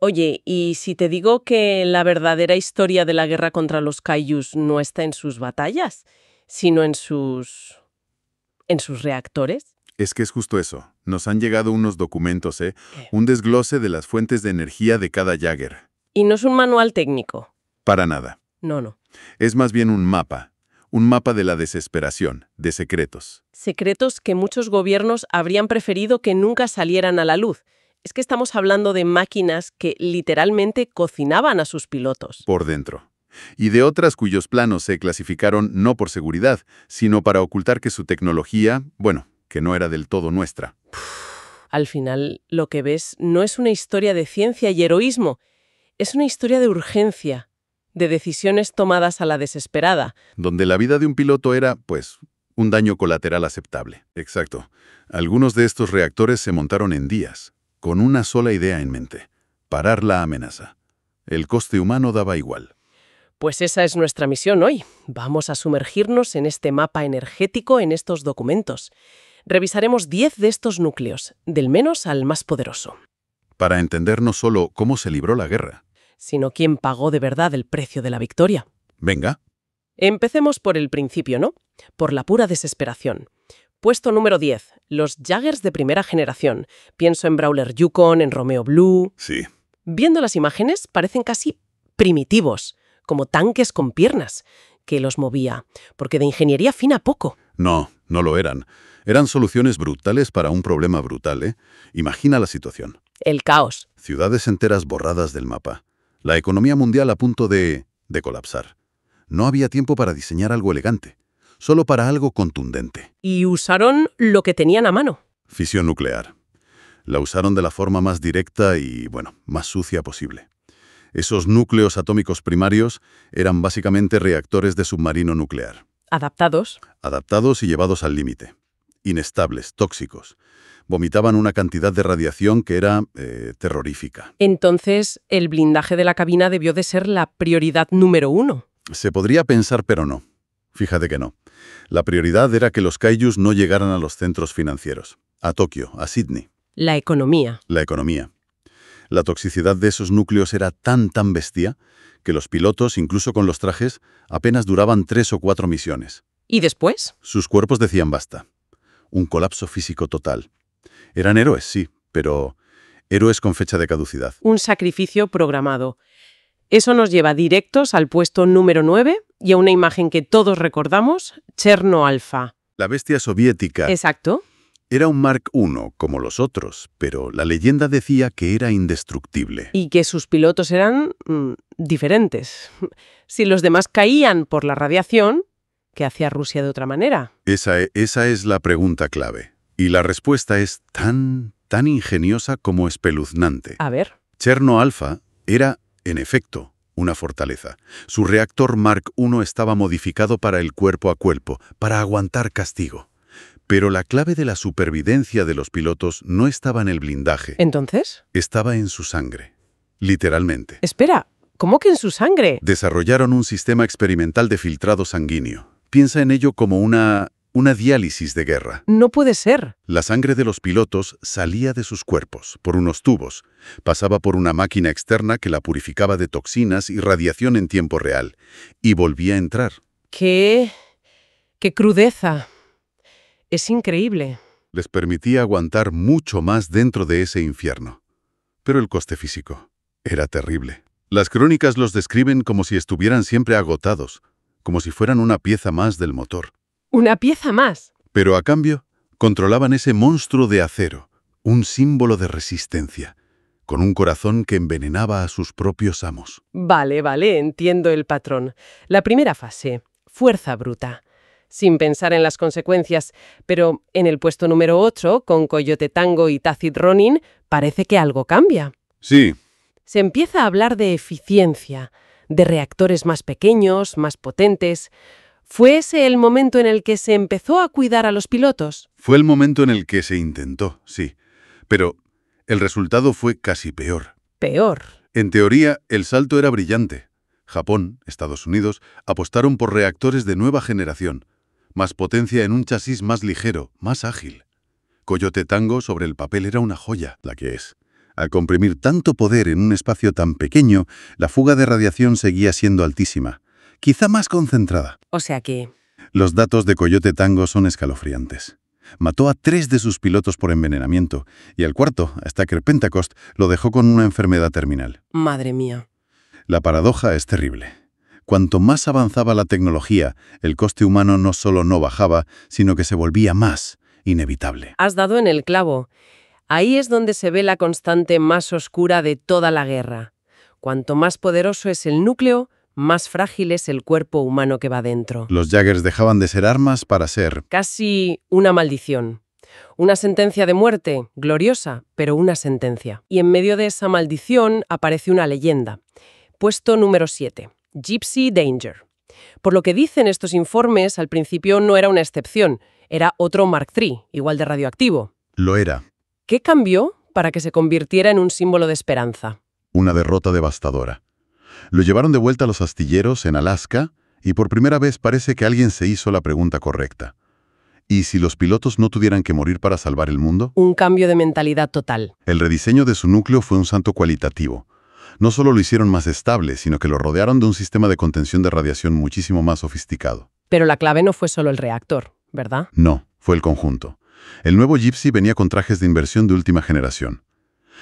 Oye, ¿y si te digo que la verdadera historia de la guerra contra los kaijus no está en sus batallas, sino en sus reactores? Es que es justo eso. Nos han llegado unos documentos, ¿Qué? un desglose de las fuentes de energía de cada Jagger. Y no es un manual técnico. Para nada. No. Es más bien un mapa de la desesperación, de secretos. Secretos que muchos gobiernos habrían preferido que nunca salieran a la luz. Es que estamos hablando de máquinas que literalmente cocinaban a sus pilotos. Por dentro. Y de otras cuyos planos se clasificaron no por seguridad, sino para ocultar que su tecnología, que no era del todo nuestra. Al final, lo que ves no es una historia de ciencia y heroísmo, es una historia de urgencia, de decisiones tomadas a la desesperada. Donde la vida de un piloto era, un daño colateral aceptable. Exacto. Algunos de estos reactores se montaron en días, con una sola idea en mente: parar la amenaza. El coste humano daba igual. Pues esa es nuestra misión hoy. Vamos a sumergirnos en este mapa energético, en estos documentos. Revisaremos 10 de estos núcleos, del menos al más poderoso. Para entender no solo cómo se libró la guerra. Sino quién pagó de verdad el precio de la victoria. Venga. Empecemos por el principio, ¿no? Por la pura desesperación. Puesto número 10. Los Jaggers de primera generación. Pienso en Brawler Yukon, en Romeo Blue. Sí. Viendo las imágenes, parecen casi primitivos, como tanques con piernas, que los movía, porque de ingeniería fina poco. No lo eran. Eran soluciones brutales para un problema brutal, ¿eh? Imagina la situación. El caos. Ciudades enteras borradas del mapa. La economía mundial a punto de colapsar. No había tiempo para diseñar algo elegante, solo para algo contundente. Y usaron lo que tenían a mano. Fisión nuclear. La usaron de la forma más directa y, más sucia posible. Esos núcleos atómicos primarios eran básicamente reactores de submarino nuclear. Adaptados. Adaptados y llevados al límite. Inestables, tóxicos. Vomitaban una cantidad de radiación que era terrorífica. Entonces, el blindaje de la cabina debió de ser la prioridad número 1. Se podría pensar, pero no. Fíjate que no. La prioridad era que los kaijus no llegaran a los centros financieros. A Tokio, a Sydney. La economía. La economía. La toxicidad de esos núcleos era tan bestia que los pilotos, incluso con los trajes, apenas duraban 3 o 4 misiones. ¿Y después? Sus cuerpos decían basta. Un colapso físico total. Eran héroes, sí, pero héroes con fecha de caducidad. Un sacrificio programado. Eso nos lleva directos al puesto número 9 y a una imagen que todos recordamos, Cherno Alpha. La bestia soviética. Exacto. Era un Mark I, como los otros, pero la leyenda decía que era indestructible. Y que sus pilotos eran diferentes. Si los demás caían por la radiación, ¿qué hacía Rusia de otra manera? Esa es la pregunta clave. Y la respuesta es tan ingeniosa como espeluznante. A ver. Cherno Alpha era, en efecto, una fortaleza. Su reactor Mark I estaba modificado para el cuerpo a cuerpo, para aguantar castigo. Pero la clave de la supervivencia de los pilotos no estaba en el blindaje. ¿Entonces? Estaba en su sangre. Literalmente. Espera, ¿cómo que en su sangre? Desarrollaron un sistema experimental de filtrado sanguíneo. Piensa en ello como una diálisis de guerra. No puede ser. La sangre de los pilotos salía de sus cuerpos, por unos tubos. Pasaba por una máquina externa que la purificaba de toxinas y radiación en tiempo real. Y volvía a entrar. ¡Qué crudeza! Es increíble. Les permitía aguantar mucho más dentro de ese infierno. Pero el coste físico era terrible. Las crónicas los describen como si estuvieran siempre agotados, como si fueran una pieza más del motor. ¿Una pieza más? Pero a cambio, controlaban ese monstruo de acero, un símbolo de resistencia, con un corazón que envenenaba a sus propios amos. Vale, entiendo el patrón. La primera fase, fuerza bruta. Sin pensar en las consecuencias, pero en el puesto número 8, con Coyote Tango y Tacit Ronin, parece que algo cambia. Sí. Se empieza a hablar de eficiencia, de reactores más pequeños, más potentes. ¿Fue ese el momento en el que se empezó a cuidar a los pilotos? Fue el momento en el que se intentó, sí. Pero el resultado fue casi peor. Peor. En teoría, el salto era brillante. Japón, Estados Unidos, apostaron por reactores de nueva generación. Más potencia en un chasis más ligero, más ágil. Coyote Tango sobre el papel era una joya, la que es. Al comprimir tanto poder en un espacio tan pequeño, la fuga de radiación seguía siendo altísima, quizá más concentrada. O sea que... Los datos de Coyote Tango son escalofriantes. Mató a 3 de sus pilotos por envenenamiento y al cuarto, a Stacker Pentecost, lo dejó con una enfermedad terminal. Madre mía. La paradoja es terrible. Cuanto más avanzaba la tecnología, el coste humano no solo no bajaba, sino que se volvía más inevitable. Has dado en el clavo. Ahí es donde se ve la constante más oscura de toda la guerra. Cuanto más poderoso es el núcleo, más frágil es el cuerpo humano que va dentro. Los Jaggers dejaban de ser armas para ser... Casi una maldición. Una sentencia de muerte, gloriosa, pero una sentencia. Y en medio de esa maldición aparece una leyenda. Puesto número 7. Gypsy Danger. Por lo que dicen estos informes, al principio no era una excepción, era otro Mark III, igual de radioactivo. Lo era. ¿Qué cambió para que se convirtiera en un símbolo de esperanza? Una derrota devastadora. Lo llevaron de vuelta a los astilleros en Alaska y por primera vez parece que alguien se hizo la pregunta correcta. ¿Y si los pilotos no tuvieran que morir para salvar el mundo? Un cambio de mentalidad total. El rediseño de su núcleo fue un salto cualitativo. No solo lo hicieron más estable, sino que lo rodearon de un sistema de contención de radiación muchísimo más sofisticado. Pero la clave no fue solo el reactor, ¿verdad? No, fue el conjunto. El nuevo Gypsy venía con trajes de inversión de última generación.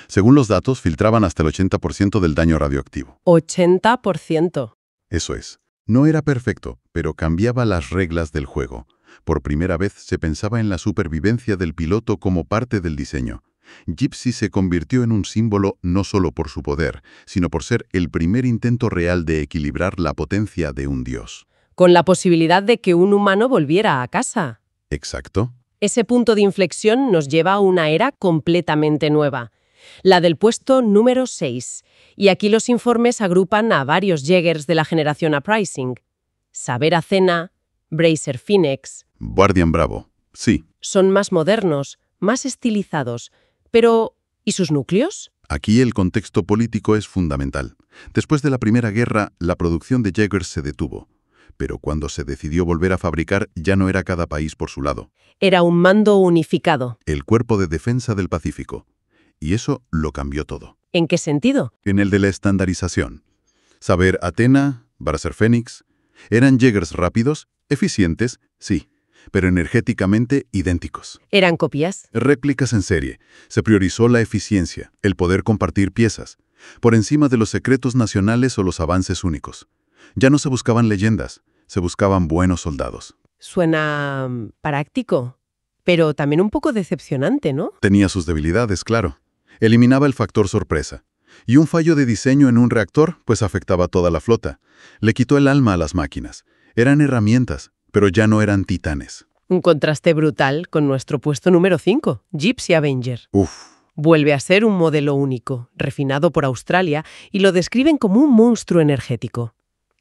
Según los datos, filtraban hasta el 80% del daño radioactivo. 80%. Eso es. No era perfecto, pero cambiaba las reglas del juego. Por primera vez se pensaba en la supervivencia del piloto como parte del diseño. Gypsy se convirtió en un símbolo no solo por su poder, sino por ser el primer intento real de equilibrar la potencia de un dios. Con la posibilidad de que un humano volviera a casa. Exacto. Ese punto de inflexión nos lleva a una era completamente nueva, la del puesto número 6. Y aquí los informes agrupan a varios Jaegers de la generación Uprising. Saber Athena, Bracer Phoenix. Guardian Bravo. Sí. Son más modernos, más estilizados. Pero, ¿y sus núcleos? Aquí el contexto político es fundamental. Después de la Primera Guerra, la producción de Jaegers se detuvo. Pero cuando se decidió volver a fabricar, ya no era cada país por su lado. Era un mando unificado. El Cuerpo de Defensa del Pacífico. Y eso lo cambió todo. ¿En qué sentido? En el de la estandarización. Saber Athena, Bracer Phoenix, eran Jaegers rápidos, eficientes, sí, pero energéticamente idénticos. ¿Eran copias? Réplicas en serie. Se priorizó la eficiencia, el poder compartir piezas, por encima de los secretos nacionales o los avances únicos. Ya no se buscaban leyendas, se buscaban buenos soldados. Suena práctico, pero también un poco decepcionante, ¿no? Tenía sus debilidades, claro. Eliminaba el factor sorpresa. Y un fallo de diseño en un reactor, pues afectaba a toda la flota. Le quitó el alma a las máquinas. Eran herramientas, pero ya no eran titanes. Un contraste brutal con nuestro puesto número 5, Gypsy Avenger. Uf. Vuelve a ser un modelo único, refinado por Australia, y lo describen como un monstruo energético.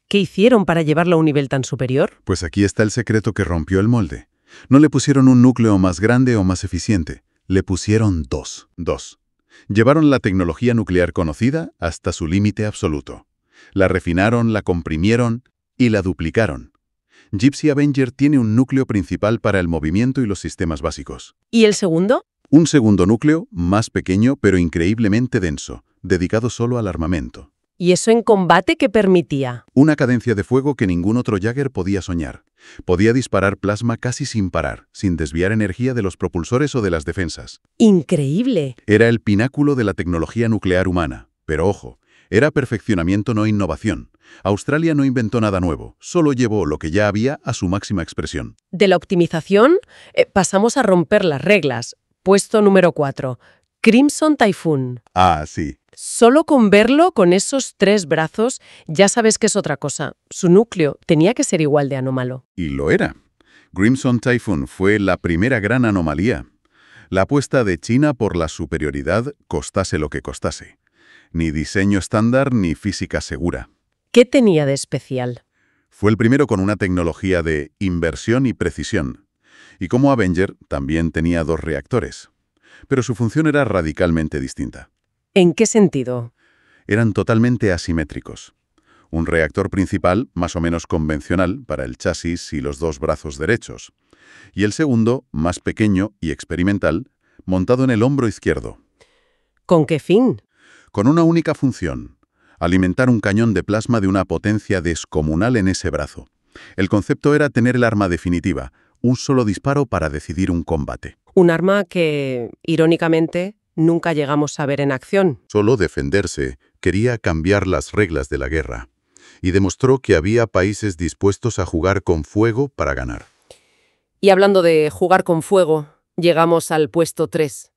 ¿Qué hicieron para llevarlo a un nivel tan superior? Pues aquí está el secreto que rompió el molde. No le pusieron un núcleo más grande o más eficiente. Le pusieron dos. Llevaron la tecnología nuclear conocida hasta su límite absoluto. La refinaron, la comprimieron y la duplicaron. Gypsy Avenger tiene un núcleo principal para el movimiento y los sistemas básicos. ¿Y el segundo? Un segundo núcleo, más pequeño pero increíblemente denso, dedicado solo al armamento. ¿Y eso en combate qué permitía? Una cadencia de fuego que ningún otro Jaeger podía soñar. Podía disparar plasma casi sin parar, sin desviar energía de los propulsores o de las defensas. ¡Increíble! Era el pináculo de la tecnología nuclear humana. Pero ojo, era perfeccionamiento, no innovación. Australia no inventó nada nuevo, solo llevó lo que ya había a su máxima expresión. De la optimización, pasamos a romper las reglas. Puesto número 4. Crimson Typhoon. Ah, sí. Solo con verlo con esos 3 brazos ya sabes que es otra cosa. Su núcleo tenía que ser igual de anómalo. Y lo era. Crimson Typhoon fue la primera gran anomalía. La apuesta de China por la superioridad, costase lo que costase. Ni diseño estándar ni física segura. ¿Qué tenía de especial? Fue el primero con una tecnología de inversión y precisión. Y como Avenger, también tenía 2 reactores. Pero su función era radicalmente distinta. ¿En qué sentido? Eran totalmente asimétricos. Un reactor principal, más o menos convencional, para el chasis y los 2 brazos derechos. Y el segundo, más pequeño y experimental, montado en el hombro izquierdo. ¿Con qué fin? Con una única función: alimentar un cañón de plasma de una potencia descomunal en ese brazo. El concepto era tener el arma definitiva, un solo disparo para decidir un combate. Un arma que, irónicamente, nunca llegamos a ver en acción. Solo defenderse quería cambiar las reglas de la guerra y demostró que había países dispuestos a jugar con fuego para ganar. Y hablando de jugar con fuego, llegamos al puesto 3.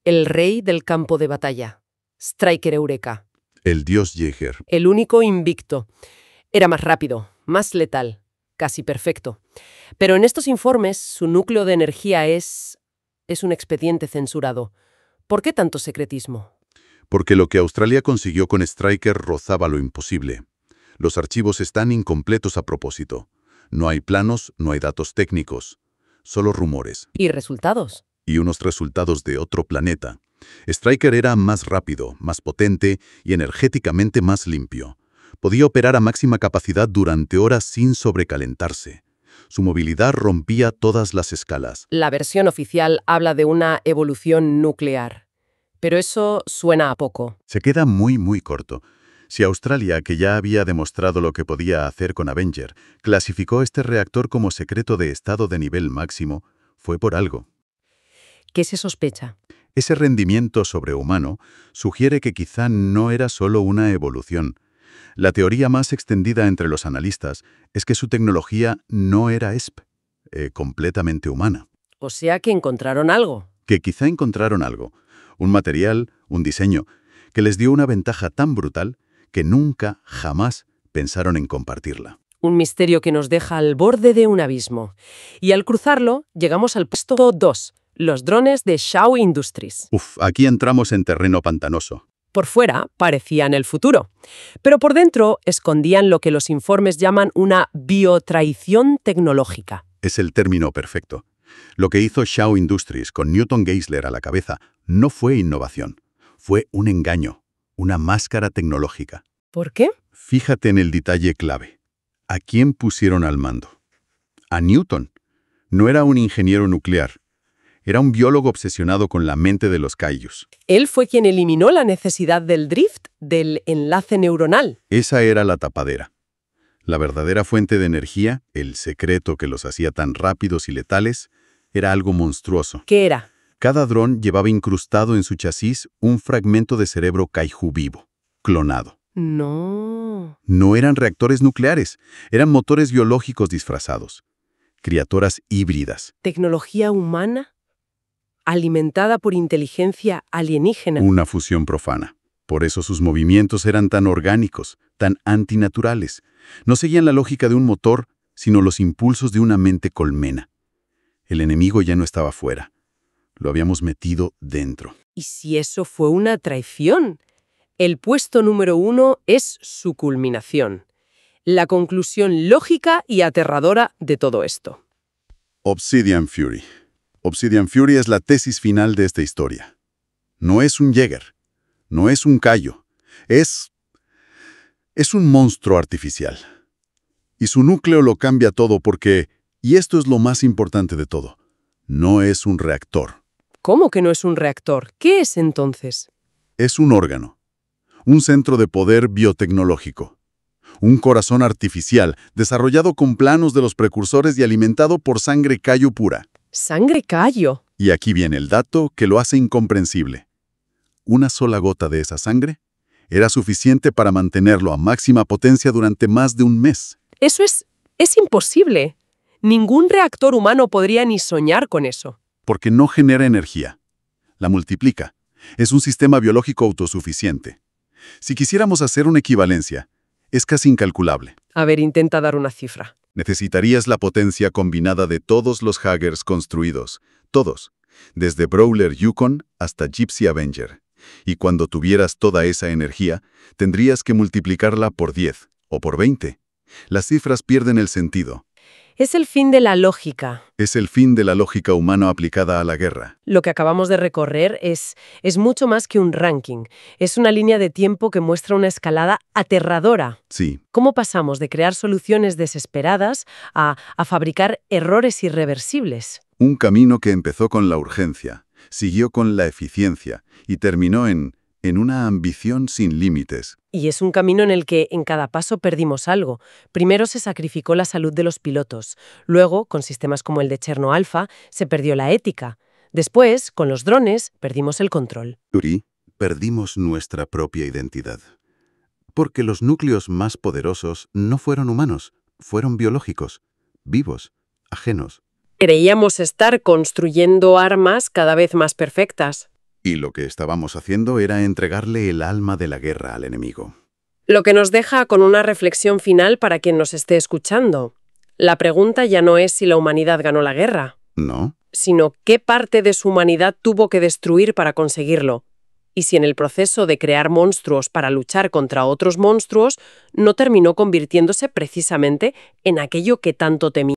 El rey del campo de batalla. Stryker Eureka. El dios Jäger. El único invicto. Era más rápido, más letal, casi perfecto. Pero en estos informes, su núcleo de energía es un expediente censurado. ¿Por qué tanto secretismo? Porque lo que Australia consiguió con Stryker rozaba lo imposible. Los archivos están incompletos a propósito. No hay planos, no hay datos técnicos, solo rumores. ¿Y resultados? Y unos resultados de otro planeta. Stryker era más rápido, más potente y energéticamente más limpio. Podía operar a máxima capacidad durante horas sin sobrecalentarse. Su movilidad rompía todas las escalas. La versión oficial habla de una evolución nuclear. Pero eso suena a poco. Se queda muy corto. Si Australia, que ya había demostrado lo que podía hacer con Avenger, clasificó este reactor como secreto de estado de nivel máximo, fue por algo. ¿Qué se sospecha? Ese rendimiento sobrehumano sugiere que quizá no era solo una evolución. La teoría más extendida entre los analistas es que su tecnología no era completamente humana. O sea que encontraron algo. Que quizá encontraron algo, un material, un diseño, que les dio una ventaja tan brutal que nunca, jamás pensaron en compartirla. Un misterio que nos deja al borde de un abismo. Y al cruzarlo, llegamos al puesto 2, los drones de Shaw Industries. Aquí entramos en terreno pantanoso. Por fuera parecían el futuro, pero por dentro escondían lo que los informes llaman una biotraición tecnológica. Es el término perfecto. Lo que hizo Shaw Industries con Newton Geisler a la cabeza no fue innovación, fue un engaño, una máscara tecnológica. ¿Por qué? Fíjate en el detalle clave. ¿A quién pusieron al mando? A Newton. No era un ingeniero nuclear. Era un biólogo obsesionado con la mente de los kaijus. Él fue quien eliminó la necesidad del drift, del enlace neuronal. Esa era la tapadera. La verdadera fuente de energía, el secreto que los hacía tan rápidos y letales, era algo monstruoso. ¿Qué era? Cada dron llevaba incrustado en su chasis un fragmento de cerebro kaiju vivo, clonado. No. No eran reactores nucleares, eran motores biológicos disfrazados. Criaturas híbridas. ¿Tecnología humana? Alimentada por inteligencia alienígena. Una fusión profana. Por eso sus movimientos eran tan orgánicos, tan antinaturales. No seguían la lógica de un motor, sino los impulsos de una mente colmena. El enemigo ya no estaba fuera. Lo habíamos metido dentro. ¿Y si eso fue una traición? El puesto número 1 es su culminación. La conclusión lógica y aterradora de todo esto. Obsidian Fury. Obsidian Fury es la tesis final de esta historia. No es un Jäger, no es un Kaio, es un monstruo artificial. Y su núcleo lo cambia todo porque, y esto es lo más importante de todo, no es un reactor. ¿Cómo que no es un reactor? ¿Qué es entonces? Es un órgano, un centro de poder biotecnológico, un corazón artificial desarrollado con planos de los precursores y alimentado por sangre Kaio pura. ¿Sangre Kaio? Y aquí viene el dato que lo hace incomprensible. Una sola gota de esa sangre era suficiente para mantenerlo a máxima potencia durante más de un mes. Eso es imposible. Ningún reactor humano podría ni soñar con eso. Porque no genera energía. La multiplica. Es un sistema biológico autosuficiente. Si quisiéramos hacer una equivalencia, es casi incalculable. A ver, intenta dar una cifra. Necesitarías la potencia combinada de todos los Jägers construidos. Todos. Desde Brawler Yukon hasta Gypsy Avenger. Y cuando tuvieras toda esa energía, tendrías que multiplicarla por 10 o por 20. Las cifras pierden el sentido. Es el fin de la lógica. Es el fin de la lógica humana aplicada a la guerra. Lo que acabamos de recorrer es mucho más que un ranking. Es una línea de tiempo que muestra una escalada aterradora. Sí. ¿Cómo pasamos de crear soluciones desesperadas a fabricar errores irreversibles? Un camino que empezó con la urgencia, Siguió con la eficiencia y terminó en una ambición sin límites. Y es un camino en el que en cada paso perdimos algo. Primero se sacrificó la salud de los pilotos. Luego, con sistemas como el de Cherno Alpha, se perdió la ética. Después, con los drones, perdimos el control. Yuri, perdimos nuestra propia identidad. Porque los núcleos más poderosos no fueron humanos, fueron biológicos, vivos, ajenos. Creíamos estar construyendo armas cada vez más perfectas. Y lo que estábamos haciendo era entregarle el alma de la guerra al enemigo. Lo que nos deja con una reflexión final para quien nos esté escuchando. La pregunta ya no es si la humanidad ganó la guerra, ¿No? sino qué parte de su humanidad tuvo que destruir para conseguirlo. Y si en el proceso de crear monstruos para luchar contra otros monstruos, no terminó convirtiéndose precisamente en aquello que tanto temía.